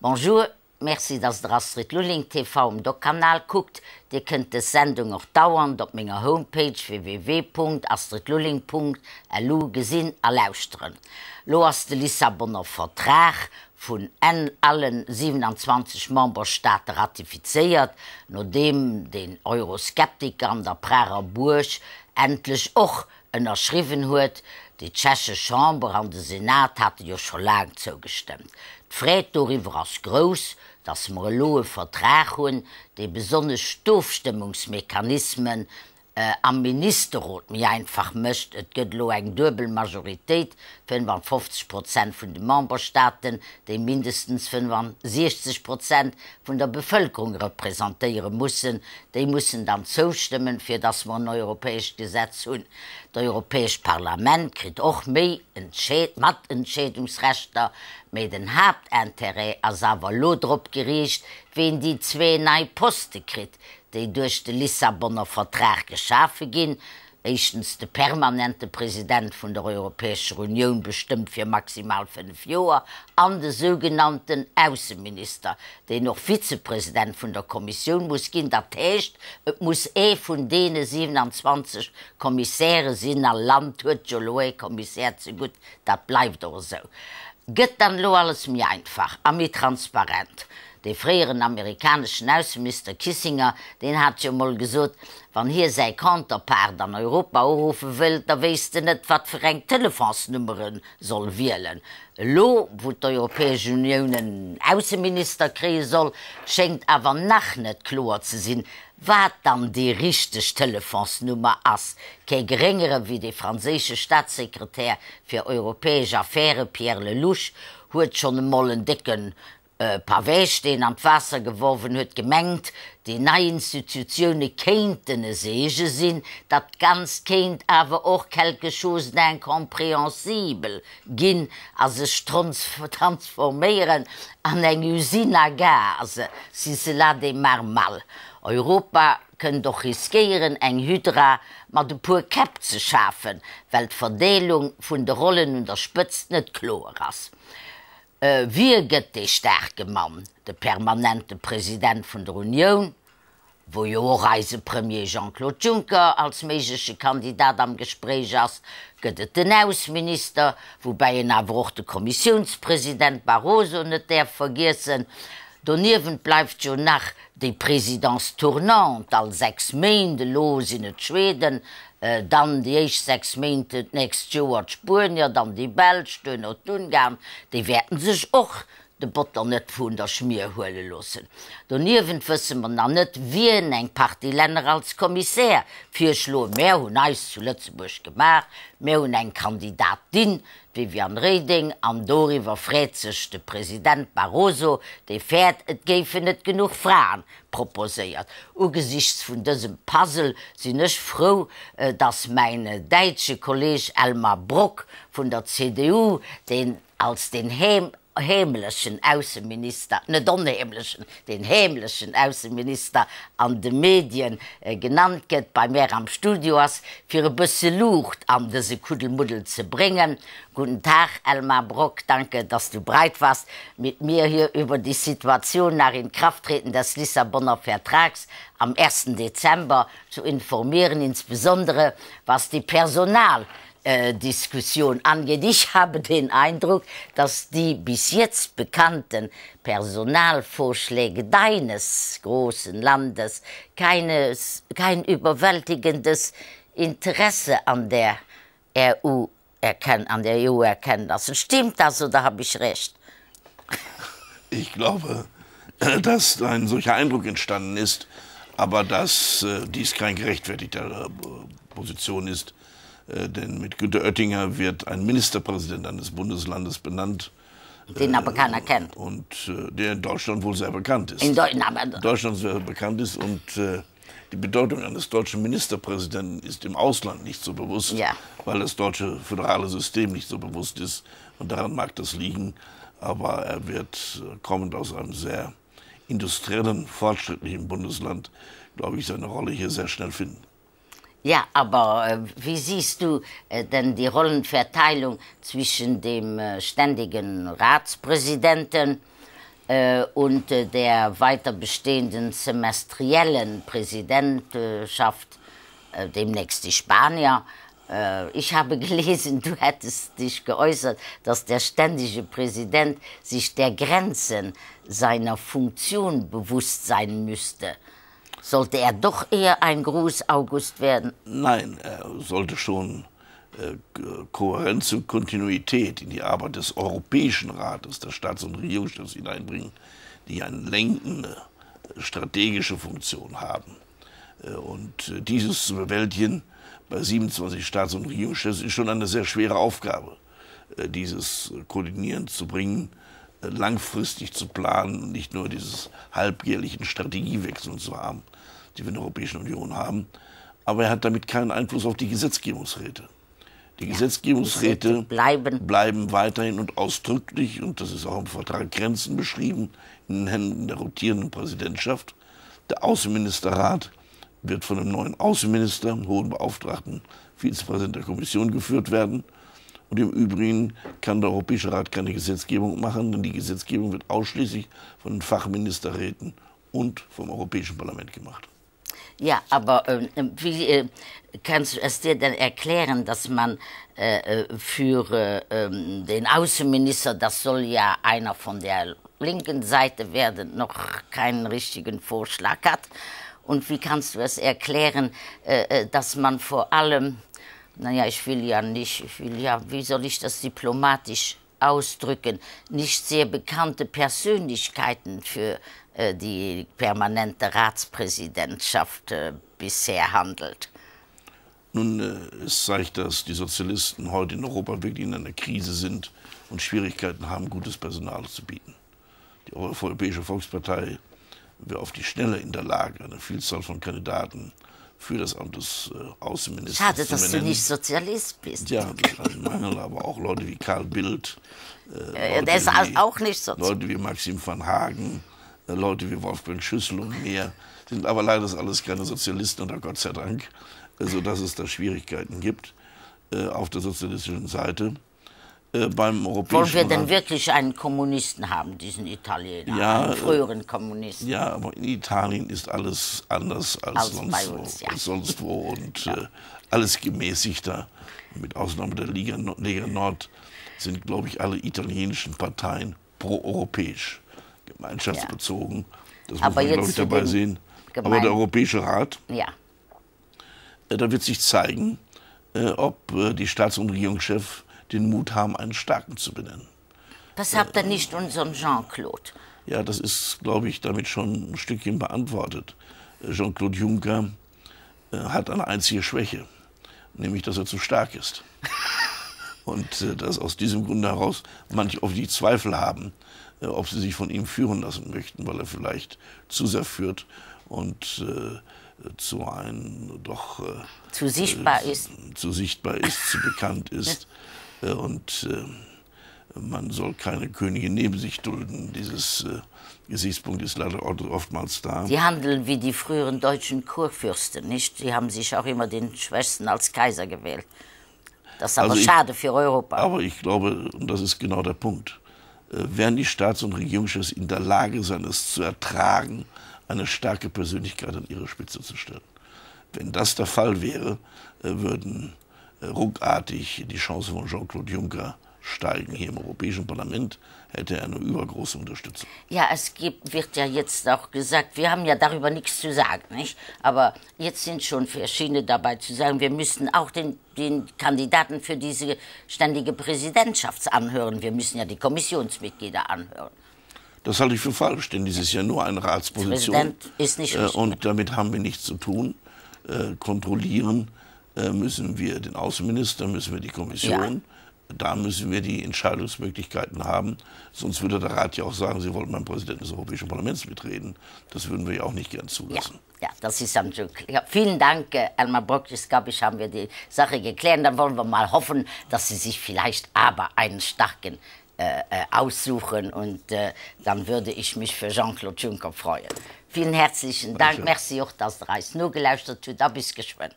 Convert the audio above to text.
Bonjour, merci, dass der Astrid Lulling TV im Doc-Kanal guckt. Ihr könnt die Sendung auch dauernd auf meiner Homepage www.astridlulling.lu gesehen erlauschtern. Lo ist der Lissabonner Vertrag von allen 27 Memberstaaten ratifiziert, nachdem den Euroskeptikern der Prager Bursch endlich auch unterschrieben hat. Die tschechische Chambre und der Senat hatten ja schon lange zugestimmt. Die Freude darüber ist groß, dass wir einen neuen Vertrag haben, der besonders Stoffstimmungsmechanismen am Ministerrat mir einfach möchte. Es gibt eine Doppelmajorität, 55% von den Memberstaaten, die mindestens 65% von der Bevölkerung repräsentieren müssen. Die müssen dann zustimmen, für das wir ein europäisches Gesetz haben. Das Europäische Parlament kriegt auch mehr Entscheidungsrechte, mit dem Hauptinteresse als aber darauf gerichtet, wen die zwei neue Posten kriegt, die durch den Lissabonner Vertrag geschaffen sind. Erstens der permanente Präsident von der Europäischen Union, bestimmt für maximal 5 Jahre, und der sogenannten Außenminister, der noch Vizepräsident von der Kommission muss gehen. Das heißt, es muss von denen 27 Kommissäre sein, ein Land hat schon Kommissär zu gut, das bleibt auch so. Geht dann alles mir einfach, und transparent. Der früheren amerikanischen Außenminister Kissinger, den hat schon mal gesagt, wenn hier sein Counterpart an Europa anrufen will, dann weißt du nicht, was für eine Telefonsnummer soll wählen. Lo, wo die Europäische Union einen Außenminister kriegen soll, scheint aber noch nicht klar zu sein, was dann die richtige Telefonsnummer ist. Kein geringerer wie der französische Staatssekretär für europäische Affären, Pierre Lelouch, hat schon einmal einen dicken Pavé, den an Wasser geworfen hat, gemengt, die neue Institutionen könnten eine Säge sein, das ganz kennt aber auch quelque chose d'incompréhensible gehen, also transformieren an eine Usine à gaz, si cela démarre mal. Europa kann doch riskieren, ein Hydra mit ein paar Cap zu schaffen, weil die Verteilung von den Rollen unterspitzt nicht klar ist. Wie geht der starke Mann, der permanente Präsident von der Union, wo ja auch Reisepremier Jean-Claude Juncker als möglicher Kandidat am Gespräch ist, geht den Außenminister, wobei ihn aber auch der Kommissionspräsident Barroso nicht vergessen. Daneben bleibt schon nach die Präsidence tournante als 6 Monate los in Schweden, dann die ersten 6 Monate nächstes Jahr in Spanien, dann die Belgien und Ungarn, die werden sich auch den Butter nicht von der Schmier holen lassen. Daneben wissen wir noch nicht, wie ein paar die Länder als Kommissär vorschlagen. Wir haben eins zu Lützeburg gemacht, wir haben eine Kandidatin, Viviane Reding, und darüber freut sich der Präsident Barroso, der fährt, es gäbe nicht genug Frauen proposiert. Angesichts von diesem Puzzle bin ich froh, dass mein deutscher Kollege Elmar Brok von der CDU als den heimlichen Außenminister, nicht unheimlichen, den heimlichen Außenminister an den Medien genannt wird, bei mir am Studio ist, für ein bisschen Lucht an diese Kuddelmuddel zu bringen. Guten Tag, Elmar Brok, danke, dass du bereit warst, mit mir hier über die Situation nach Inkrafttreten des Lissabonner Vertrags am 1. Dezember zu informieren, insbesondere was die Diskussion angeht. Ich habe den Eindruck, dass die bis jetzt bekannten Personalvorschläge deines großen Landes kein überwältigendes Interesse an der EU erkennen. Also stimmt das oder habe ich recht? Ich glaube, dass ein solcher Eindruck entstanden ist, aber dass dies keine gerechtfertigte Position ist. Denn mit Günther Oettinger wird ein Ministerpräsident eines Bundeslandes benannt. Den aber keiner kennt. Und der in Deutschland wohl sehr bekannt ist. In Deutschland sehr bekannt ist und die Bedeutung eines deutschen Ministerpräsidenten ist im Ausland nicht so bewusst, ja, weil das deutsche föderale System nicht so bewusst ist. Und daran mag das liegen. Aber er wird, kommend aus einem sehr industriellen, fortschrittlichen Bundesland, glaube ich, seine Rolle hier sehr schnell finden. Ja, aber wie siehst du denn die Rollenverteilung zwischen dem ständigen Ratspräsidenten und der weiter bestehenden semestriellen Präsidentschaft, demnächst die Spanier. Ich habe gelesen, du hättest dich geäußert, dass der ständige Präsident sich der Grenzen seiner Funktion bewusst sein müsste. Sollte er doch eher ein Groß-August werden? Nein, er sollte schon Kohärenz und Kontinuität in die Arbeit des Europäischen Rates, der Staats- und Regierungschefs hineinbringen, die eine lenkende, strategische Funktion haben. Und dieses zu bewältigen bei 27 Staats- und Regierungschefs ist schon eine sehr schwere Aufgabe, dieses koordinierend zu bringen, langfristig zu planen und nicht nur dieses halbjährlichen Strategiewechsel zu haben, die wir in der Europäischen Union haben. Aber er hat damit keinen Einfluss auf die Gesetzgebungsräte. Die Gesetzgebungsräte bleiben weiterhin und ausdrücklich, und das ist auch im Vertrag Grenzen beschrieben, in den Händen der rotierenden Präsidentschaft. Der Außenministerrat wird von einem neuen Außenminister, hohen Beauftragten, Vizepräsident der Kommission geführt werden. Und im Übrigen kann der Europäische Rat keine Gesetzgebung machen, denn die Gesetzgebung wird ausschließlich von den Fachministerräten und vom Europäischen Parlament gemacht. Ja, aber wie kannst du es dir denn erklären, dass man für den Außenminister, das soll ja einer von der linken Seite werden, noch keinen richtigen Vorschlag hat? Und wie kannst du es erklären, dass man vor allem, naja, wie soll ich das diplomatisch ausdrücken, nicht sehr bekannte Persönlichkeiten für die permanente Ratspräsidentschaft bisher handelt? Nun, es zeigt, dass die Sozialisten heute in Europa wirklich in einer Krise sind und Schwierigkeiten haben, gutes Personal zu bieten. Die Europäische Volkspartei wäre auf die Schnelle in der Lage, eine Vielzahl von Kandidaten für das Amt des Außenministers zu benennen. Schade, dass du nicht Sozialist bist. Ja, das ist ein Mangel, aber auch Leute wie Carl Bildt, der ist auch nicht Sozialist. Leute wie Maxim van Hagen, Leute wie Wolfgang Schüssel und mehr, sind aber leider alles keine Sozialisten, oder Gott sei Dank, sodass es da Schwierigkeiten gibt auf der sozialistischen Seite. Beim Europäischen Wollen wir denn wirklich einen Kommunisten haben, diesen Italiener, ja, einen früheren Kommunisten? Ja, aber in Italien ist alles anders als sonst wo und ja. Alles gemäßigter. Mit Ausnahme der Lega Nord sind, glaube ich, alle italienischen Parteien pro-europäisch, gemeinschaftsbezogen. Ja. Das muss man, glaube ich, dabei sehen. Aber der Europäische Rat, ja. Da wird sich zeigen, ob die Staats- und Regierungschefs den Mut haben, einen Starken zu benennen. Das habt ihr nicht unseren Jean-Claude. Ja, das ist, glaube ich, damit schon ein Stückchen beantwortet. Jean-Claude Juncker hat eine einzige Schwäche, nämlich, dass er zu stark ist. Und dass aus diesem Grunde heraus manche auf die Zweifel haben, ob sie sich von ihm führen lassen möchten, weil er vielleicht zu sehr führt und zu sichtbar ist, zu bekannt ist. Und man soll keine Könige neben sich dulden. Dieses Gesichtspunkt ist leider oftmals da. Sie handeln wie die früheren deutschen Kurfürsten, nicht? Sie haben sich auch immer den Schwächsten als Kaiser gewählt. Das ist aber schade für Europa. Aber ich glaube, und das ist genau der Punkt, wären die Staats- und Regierungschefs in der Lage sein, es zu ertragen, eine starke Persönlichkeit an ihre Spitze zu stellen. Wenn das der Fall wäre, würden ruckartig die Chancen von Jean-Claude Juncker steigen. Hier im Europäischen Parlament hätte er eine übergroße Unterstützung. Ja, wird ja jetzt auch gesagt, wir haben ja darüber nichts zu sagen, nicht? Aber jetzt sind schon verschiedene dabei zu sagen, wir müssten auch den Kandidaten für diese ständige Präsidentschaft anhören. Wir müssen ja die Kommissionsmitglieder anhören. Das halte ich für falsch, denn dies ist ja nur eine Ratsposition. Der Präsident ist nicht richtig. Und damit haben wir nichts zu tun. Kontrollieren müssen wir den Außenminister, müssen wir die Kommission. Ja. Da müssen wir die Entscheidungsmöglichkeiten haben. Sonst würde der Rat ja auch sagen, Sie wollten beim Präsidenten des Europäischen Parlaments mitreden. Das würden wir ja auch nicht gern zulassen. Ja, das ist am Glück. Ja, vielen Dank, Elmar Brok. Jetzt, glaube ich, haben wir die Sache geklärt. Dann wollen wir mal hoffen, dass Sie sich vielleicht aber einen starken aussuchen. Und dann würde ich mich für Jean-Claude Juncker freuen. Vielen herzlichen Dank. Merci auch, dass du nur gelauscht hast. Da bist du gespannt.